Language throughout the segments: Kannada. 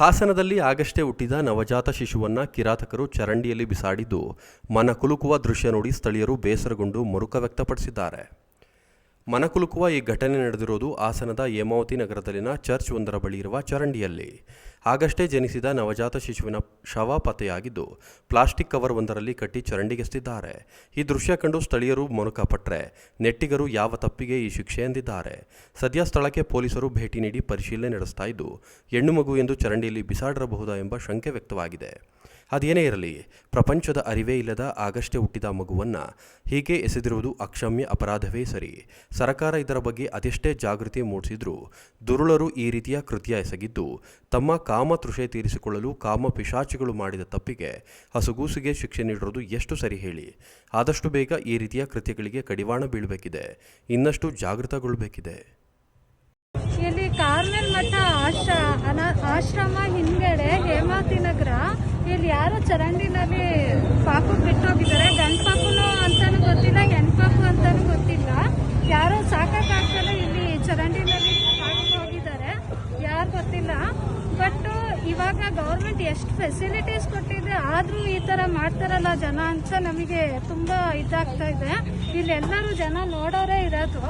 ಹಾಸನದಲ್ಲಿ ಆಗಷ್ಟೇ ಹುಟ್ಟಿದ ನವಜಾತ ಶಿಶುವನ್ನು ಕಿರಾತಕರು ಚರಂಡಿಯಲ್ಲಿ ಬಿಸಾಡಿದ್ದು ಮನಕುಲುಕುವ ದೃಶ್ಯ ನೋಡಿ ಸ್ಥಳೀಯರು ಬೇಸರಗೊಂಡು ಮರುಕ ವ್ಯಕ್ತಪಡಿಸಿದ್ದಾರೆ. ಮನಕುಲುಕುವ ಈ ಘಟನೆ ನಡೆದಿರುವುದು ಹಾಸನದ ಹೇಮಾವತಿ ನಗರದಲ್ಲಿನ ಚರ್ಚ್ ಒಂದರ ಬಳಿ ಇರುವ ಚರಂಡಿಯಲ್ಲಿ. ಆಗಷ್ಟೇ ಜನಿಸಿದ ನವಜಾತ ಶಿಶುವಿನ ಶವ ಪತ್ತೆಯಾಗಿದ್ದು ಪ್ಲಾಸ್ಟಿಕ್ ಕವರ್ ಒಂದರಲ್ಲಿ ಕಟ್ಟಿ ಚರಂಡಿಗೆಸೆದಿದ್ದಾರೆ. ಈ ದೃಶ್ಯ ಕಂಡು ಸ್ಥಳೀಯರು ಮರುಕಪಟ್ಟರೆ ನೆಟ್ಟಿಗರು ಯಾವ ತಪ್ಪಿಗೆ ಈ ಶಿಕ್ಷೆ ಎಂದಿದ್ದಾರೆ. ಸದ್ಯ ಸ್ಥಳಕ್ಕೆ ಪೊಲೀಸರು ಭೇಟಿ ನೀಡಿ ಪರಿಶೀಲನೆ ನಡೆಸ್ತಾ ಇದ್ದು ಹೆಣ್ಣು ಮಗು ಎಂದು ಚರಂಡಿಯಲ್ಲಿ ಬಿಸಾಡಿರಬಹುದಾ ಎಂಬ ಶಂಕೆ ವ್ಯಕ್ತವಾಗಿದೆ. ಅದೇನೇ ಇರಲಿ, ಪ್ರಪಂಚದ ಅರಿವೇ ಇಲ್ಲದ ಆಗಷ್ಟೇ ಹುಟ್ಟಿದ ಮಗುವನ್ನು ಹೀಗೆ ಎಸೆದಿರುವುದು ಅಕ್ಷಮ್ಯ ಅಪರಾಧವೇ ಸರಿ. ಸರ್ಕಾರ ಇದರ ಬಗ್ಗೆ ಅದೆಷ್ಟೇ ಜಾಗೃತಿ ಮೂಡಿಸಿದ್ರೂ ದುರುಳರು ಈ ರೀತಿಯ ಕೃತ್ಯ ಎಸಗಿದ್ದು ತಮ್ಮ ಕಾಮ ತೃಷೆ ತೀರಿಸಿಕೊಳ್ಳಲು ಕಾಮ ಪಿಶಾಚಿಗಳು ಮಾಡಿದ ತಪ್ಪಿಗೆ ಹಸುಗೂಸಿಗೆ ಶಿಕ್ಷೆ ನೀಡಿರೋದು ಎಷ್ಟು ಸರಿ ಹೇಳಿ. ಆದಷ್ಟು ಬೇಗ ಈ ರೀತಿಯ ಕೃತ್ಯಗಳಿಗೆ ಕಡಿವಾಣ ಬೀಳಬೇಕಿದೆ, ಇನ್ನಷ್ಟು ಜಾಗೃತಗೊಳ್ಳಬೇಕಿದೆ. ಇಲ್ಲಿ ಕಾರ್ಮೆಲ್ ಮಠ ಆಶ್ರಮ ಹಿಂದ್ಗಡೆ ಹೇಮಾವತಿ ನಗರ, ಇಲ್ಲಿ ಯಾರೋ ಚರಂಡಿನಲ್ಲಿ ಪಾಪು ಬಿಟ್ಟೋಗಿದ್ದಾರೆ. ಗಂಡು ಪಾಪುನು ಅಂತಾನು ಗೊತ್ತಿಲ್ಲ, ಹೆಣ್ಣು ಪಾಪು ಅಂತಾನು ಗೊತ್ತಿಲ್ಲ. ಯಾರೋ ಸಾಕಾಗ್ತಲ್ಲ ಇಲ್ಲಿ ಚರಂಡಿನಲ್ಲಿ ಹೋಗಿದ್ದಾರೆ, ಯಾರು ಗೊತ್ತಿಲ್ಲ. ಬಟ್ ಇವಾಗ ಗೌರ್ಮೆಂಟ್ ಎಷ್ಟು ಫೆಸಿಲಿಟೀಸ್ ಕೊಟ್ಟಿದೆ, ಆದರೂ ಈ ಥರ ಮಾಡ್ತಾರಲ್ಲ ಜನ ಅಂತ ನಮಗೆ ತುಂಬ ಇದಾಗ್ತಾ ಇದೆ. ಇಲ್ಲೆಲ್ಲರೂ ಜನ ನೋಡೋರೇ ಇರೋದು,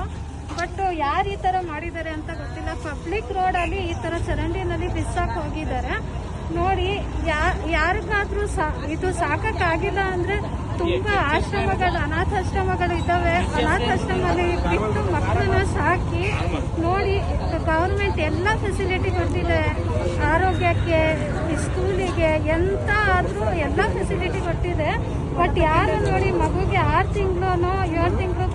ಬಟ್ ಯಾರು ಈ ಥರ ಮಾಡಿದ್ದಾರೆ ಅಂತ ಗೊತ್ತಿಲ್ಲ. ಪಬ್ಲಿಕ್ ರೋಡಲ್ಲಿ ಈ ಥರ ಚರಂಡಿನಲ್ಲಿ ಬಿಸಾಕ್ ಹೋಗಿದ್ದಾರೆ. ನೋಡಿ, ಯಾರಿಗಾದ್ರೂ ಇದು ಸಾಕಾಗಿಲ್ಲ ಅಂದರೆ ತುಂಬ ಆಶ್ರಮಗಳು, ಅನಾಥಾಶ್ರಮಗಳು ಇದ್ದಾವೆ. ಅನಾಥಾಶ್ರಮದಲ್ಲಿ ಬಿಟ್ಟು ಮಕ್ಕಳನ್ನ ಸಾಕಿ ನೋಡಿ, ಗೌರ್ಮೆಂಟ್ ಎಲ್ಲ ಫೆಸಿಲಿಟಿ ಕೊಟ್ಟಿದೆ. ಆರೋಗ್ಯಕ್ಕೆ, ಸ್ಕೂಲಿಗೆ, ಎಂತ ಆದರೂ ಎಲ್ಲ ಫೆಸಿಲಿಟಿ ಕೊಟ್ಟಿದೆ. ಬಟ್ ಯಾರು ನೋಡಿ, ಮಗುಗೆ 6 ತಿಂಗಳು 7 ತಿಂಗಳು